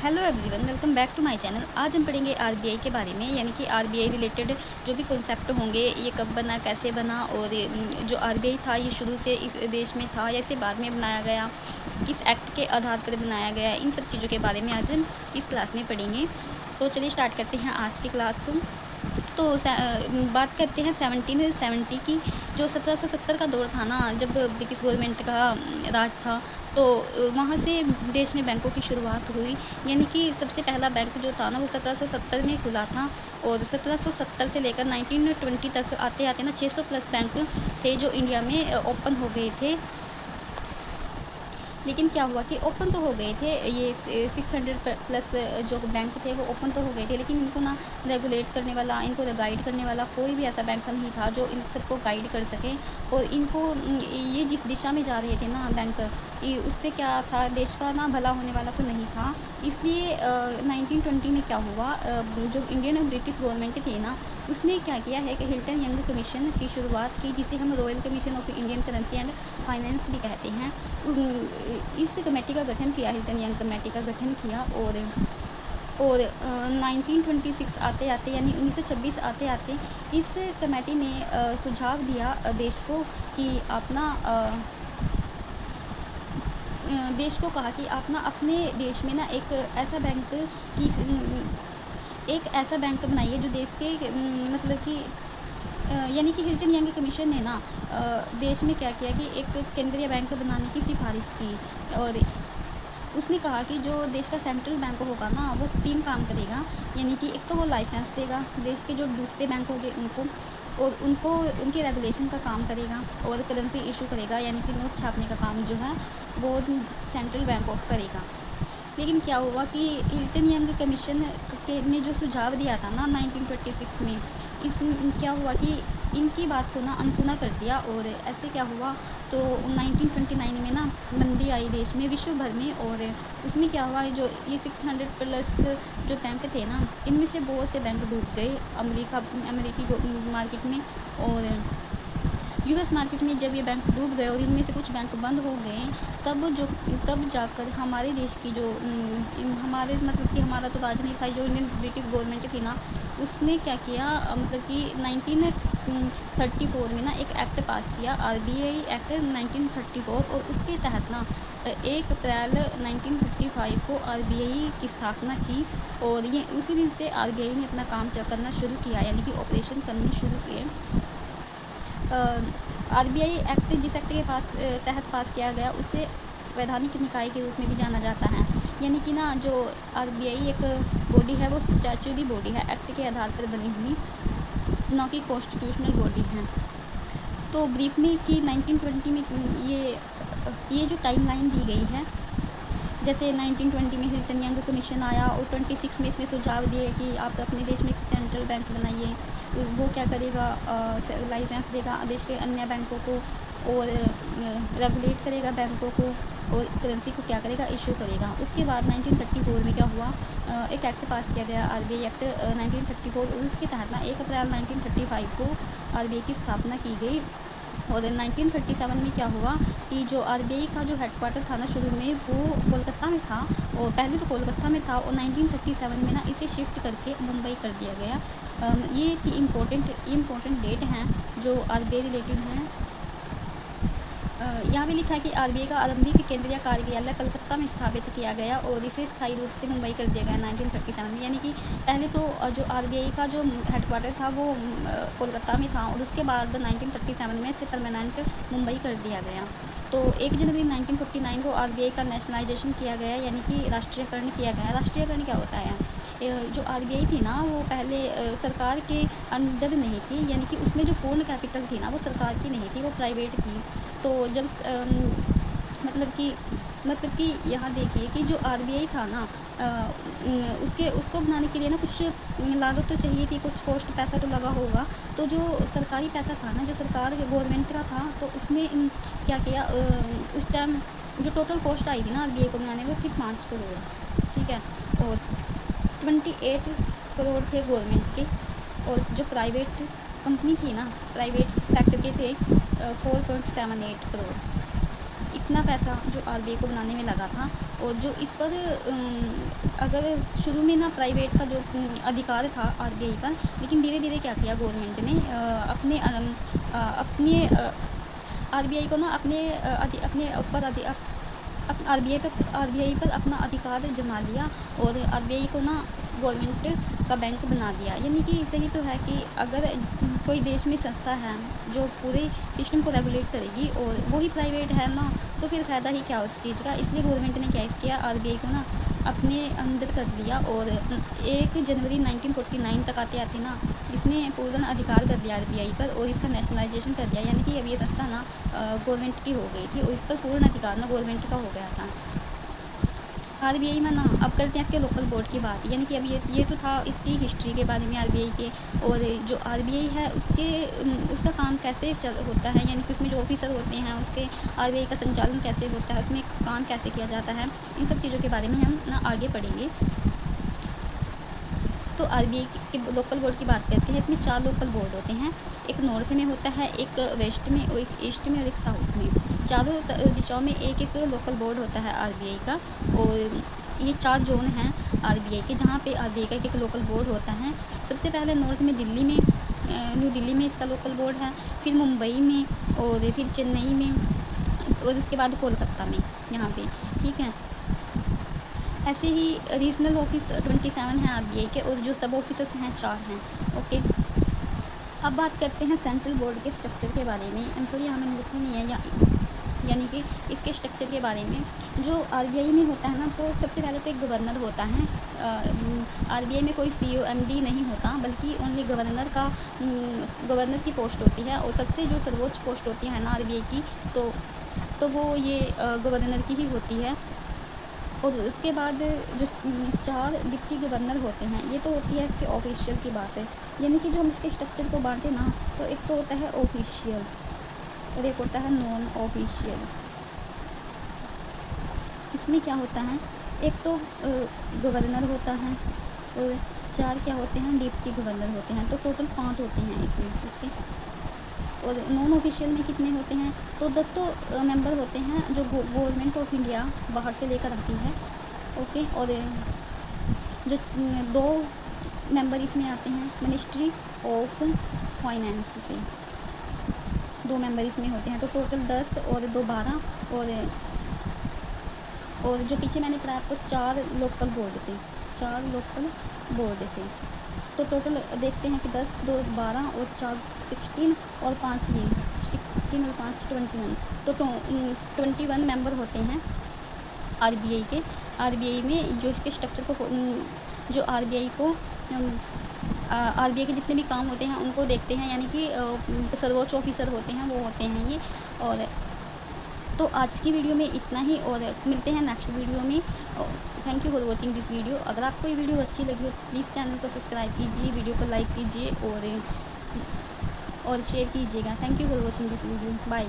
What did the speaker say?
Hello everyone, welcome back to my channel. आज हम पढ़ेंगे आरबीआई के बारे में, यानी कि आरबीआई रिलेटेड जो भी कॉन्सेप्ट होंगे, ये कब बना, कैसे बना, और जो आरबीआई था ये शुरू से इस देश में था या इसे बाद में बनाया गया, किस एक्ट के आधार पर बनाया गया, इन सब चीज़ों के बारे में आज हम इस क्लास में पढ़ेंगे। तो चलिए स्टार्ट करते हैं आज की क्लास को। तो बात करते हैं 1770 की। जो 1770 का दौर था ना, जब ब्रिटिश गवर्नमेंट का राज था, तो वहाँ से देश में बैंकों की शुरुआत हुई। यानी कि सबसे पहला बैंक जो था ना, वो 1770 में खुला था। और 1770 से लेकर 1920 तक आते आते ना 600 प्लस बैंक थे जो इंडिया में ओपन हो गए थे। लेकिन क्या हुआ कि ओपन तो हो गए थे, ये 600 प्लस जो बैंक थे वो ओपन तो हो गए थे, लेकिन इनको ना रेगुलेट करने वाला, इनको गाइड करने वाला कोई भी ऐसा बैंक नहीं था जो इन सबको गाइड कर सके। और इनको ये जिस दिशा में जा रहे थे ना बैंक, उससे क्या था, देश का ना भला होने वाला तो नहीं था। इसलिए 1920 में क्या हुआ, जो इंडियन और ब्रिटिश गवर्नमेंट थी ना, उसने क्या किया है कि हिल्टन यंग कमीशन की शुरुआत की, जिसे हम royal commission of Indian currency and finance भी कहते हैं। इस कमेटी का गठन किया, हिल्टन यंग कमेटी का गठन किया। और 1926 आते आते, यानी 1926 आते आते, इस कमेटी ने सुझाव दिया देश को कि अपना देश को कहा कि आप ना अपने देश में ना एक ऐसा बैंक बनाइए जो देश के मतलब कि यानी कि हिल्टन यंग कमीशन ने ना देश में क्या किया कि एक केंद्रीय बैंक बनाने की सिफारिश की। और उसने कहा कि जो देश का सेंट्रल बैंक होगा ना, वो 3 काम करेगा। यानी कि एक तो वो लाइसेंस देगा देश के जो दूसरे बैंक होंगे उनको, और उनको उनके रेगुलेशन का काम करेगा, और करेंसी इशू करेगा, यानी कि नोट छापने का काम जो है वो सेंट्रल बैंक ऑफ करेगा। लेकिन क्या हुआ कि हिल्टन यंग कमीशन ने जो सुझाव दिया था ना 1926 में, इस क्या हुआ कि इनकी बात को ना अनसुना कर दिया। और ऐसे क्या हुआ, तो 1929 में ना मंदी आई देश में, विश्व भर में। और उसमें क्या हुआ, जो ये 600 प्लस जो बैंक थे ना, इनमें से बहुत से बैंक डूब गए अमेरिकी मार्केट में। और यूएस मार्केट में जब ये बैंक डूब गए और इनमें से कुछ बैंक बंद हो गए, तब जाकर हमारे देश की जो हमारे मतलब कि हमारा तो राज नहीं था, जो इंडियन ब्रिटिश गवर्नमेंट थी ना, उसने क्या किया, मतलब कि 1934 में ना एक एक्ट पास किया, आरबीआई एक्ट 1934। और उसके तहत ना 1 अप्रैल 1935 को आरबीआई की स्थापना की। और ये उसी दिन से आरबीआई ने अपना काम करना शुरू किया, यानी कि ऑपरेशन करने शुरू किए। आरबीआई एक्ट, जिस एक्ट के तहत पास किया गया, उसे वैधानिक निकाय के रूप में भी जाना जाता है। यानी कि ना जो आरबीआई एक बॉडी है, वो स्टैचुरी बॉडी है, एक्ट के आधार पर बनी हुई, ना कि कॉन्स्टिट्यूशनल बॉडी है। तो ब्रीफ में कि 1920 में ये जो टाइमलाइन दी गई है, जैसे 1920 में हिल्टन यंग कमीशन आया, और 26 में इसने सुझाव दिए कि आप अपने देश में एक सेंट्रल बैंक बनाइए। वो क्या करेगा, लाइसेंस देगा देश के अन्य बैंकों को, और रेगुलेट करेगा बैंकों को, और करेंसी को क्या करेगा, इशू करेगा। उसके बाद 1934 में क्या हुआ, एक एक्ट पास किया गया, आरबीआई एक्ट 1934। और उसके तहत ना 1 अप्रैल 1935 को आरबीआई की स्थापना की गई। और 1937 में क्या हुआ कि जो आरबीआई का जो हेडक्वार्टर था ना, शुरू में वो कोलकाता में था, और पहले तो कोलकाता में था, और 1937 में ना इसे शिफ्ट करके मुंबई कर दिया गया। ये कि इम्पोर्टेंट डेट हैं जो आरबीआई रिलेटेड हैं। यहाँ भी लिखा है कि आरबीआई का आरंभिक केंद्रीय कार्यालय कलकत्ता में स्थापित किया गया, और इसे स्थायी रूप से मुंबई कर दिया गया 1937 में। यानी कि पहले तो जो आरबीआई का जो हेडक्वार्टर था वो कोलकाता में था, और उसके बाद 1937 में इसे परमानेंट मुंबई कर दिया गया। तो 1 जनवरी 1949 को आरबीआई का नेशनलाइजेशन किया गया, यानी कि राष्ट्रीयकरण किया गया। राष्ट्रीयकरण क्या होता है, जो आरबीआई थी ना, वो पहले सरकार के अंडर नहीं थी, यानी कि उसमें जो पूर्ण कैपिटल थी ना, वो सरकार की नहीं थी, वो प्राइवेट थी। तो जब मतलब कि यहाँ देखिए कि जो आरबीआई था ना, उसको बनाने के लिए ना कुछ लागत तो चाहिए थी, कुछ कॉस्ट, पैसा तो लगा होगा। तो जो सरकारी पैसा था ना, जो सरकार गवर्नमेंट का था, तो उसने क्या किया, उस टाइम जो टोटल कॉस्ट आई थी ना आरबीआई को बनाने में, वो थी 5 करोड़, ठीक है। और 28 करोड़ थे गवर्नमेंट के, और जो प्राइवेट कंपनी थी ना, प्राइवेट सेक्टर के थे 4.78 करोड़। इतना पैसा जो आरबीआई को बनाने में लगा था, और जो इस पर अगर शुरू में ना प्राइवेट का जो अधिकार था आरबीआई पर, लेकिन धीरे धीरे क्या किया गवर्नमेंट ने अपने आरबीआई को ना अपने ऊपर आरबीआई पर अपना अधिकार जमा लिया, और आरबीआई को ना गवर्नमेंट का बैंक बना दिया। यानी कि सही तो है कि अगर कोई देश में संस्था है जो पूरे सिस्टम को रेगुलेट करेगी और वही प्राइवेट है ना, तो फिर फ़ायदा ही क्या उस चीज़ का। इसलिए गवर्नमेंट ने क्या किया, आरबीआई को ना अपने अंदर कर लिया, और 1 जनवरी 1949 तक आते आते ना इसने पूर्ण अधिकार कर दिया आरबीआई पर, और इसका नेशनलाइजेशन कर दिया। यानी कि अब ये संस्था ना गवर्नमेंट की हो गई थी, और इस पर पूर्ण अधिकार ना गवर्नमेंट का हो गया था आरबीआई में ना। अब करते हैं इसके लोकल बोर्ड की बात। यानी कि अब ये तो था इसकी हिस्ट्री के बारे में आरबीआई के, और जो आरबीआई है उसका काम कैसे होता है, यानी कि उसमें जो ऑफिसर होते हैं उसके आरबीआई का संचालन कैसे होता है, उसमें काम कैसे किया जाता है, इन सब चीज़ों के बारे में हम ना आगे पढ़ेंगे। तो आरबीआई के लोकल बोर्ड की बात करते हैं। इसमें 4 लोकल बोर्ड होते हैं, एक नॉर्थ में होता है, एक वेस्ट में, और एक ईस्ट में, और एक साउथ में। चारों दिशाओं में एक एक लोकल बोर्ड होता है आरबीआई का, और ये 4 जोन हैं आरबीआई के, जहाँ पे आरबीआई का एक लोकल बोर्ड होता है। सबसे पहले नॉर्थ में दिल्ली में, न्यू दिल्ली में इसका लोकल बोर्ड है, फिर मुंबई में, और फिर चेन्नई में, और उसके बाद कोलकाता में, यहाँ पे, ठीक है। ऐसे ही रीजनल ऑफिस 27 हैं आरबीआई के, और जो सब ऑफिसर्स हैं 4 हैं। ओके, अब बात करते हैं सेंट्रल बोर्ड के स्ट्रक्चर के बारे में। सॉरी, यहाँ मैंने लिखा नहीं है, यानी कि इसके स्ट्रक्चर के बारे में। जो आरबीआई में होता है ना, तो सबसे पहले तो एक गवर्नर होता है। आरबीआई में कोई सीईओ एमडी नहीं होता, बल्कि ओनली गवर्नर की पोस्ट होती है, और सबसे जो सर्वोच्च पोस्ट होती है ना आरबीआई की, तो वो ये गवर्नर की ही होती है। और उसके बाद जो 4 डिप्टी गवर्नर होते हैं, ये तो होती है इसके ऑफिशियल की बात है। यानी कि जो हम इसके स्ट्रक्चर को बांटे ना, तो एक तो होता है ऑफिशियल और एक होता है नॉन ऑफिशियल। इसमें क्या होता है, एक तो गवर्नर होता है, और 4 क्या होते हैं, डिप्टी गवर्नर होते हैं। तो टोटल 5 होते हैं इसमें। ओके, और नॉन ऑफिशियल में कितने होते हैं, तो 10 तो मेंबर होते हैं जो गवर्नमेंट ऑफ इंडिया बाहर से लेकर आती है। ओके, और जो 2 मेंबर इसमें आते हैं मिनिस्ट्री ऑफ फाइनेंस से, 2 मेंबर इसमें होते हैं। तो टोटल 10 और 2 12, और जो पीछे मैंने पढ़ा आपको 4 लोकल बोर्ड से, तो टोटल देखते हैं कि 10 2 12 और 4 16, और 5 ये 16 और 5 21, तो 21 मेंबर होते हैं आरबीआई के। आरबीआई में जो इसके स्ट्रक्चर को जो आरबीआई के जितने भी काम होते हैं उनको देखते हैं, यानी कि सर्वोच्च ऑफिसर होते हैं वो होते हैं ये। और तो आज की वीडियो में इतना ही, और मिलते हैं नेक्स्ट वीडियो में। Thank you for watching this video. अगर आपको ये वीडियो अच्छी लगी हो, प्लीज़ चैनल को सब्सक्राइब कीजिए, वीडियो को लाइक कीजिए, और शेयर कीजिएगा। Thank you for watching this video. Bye.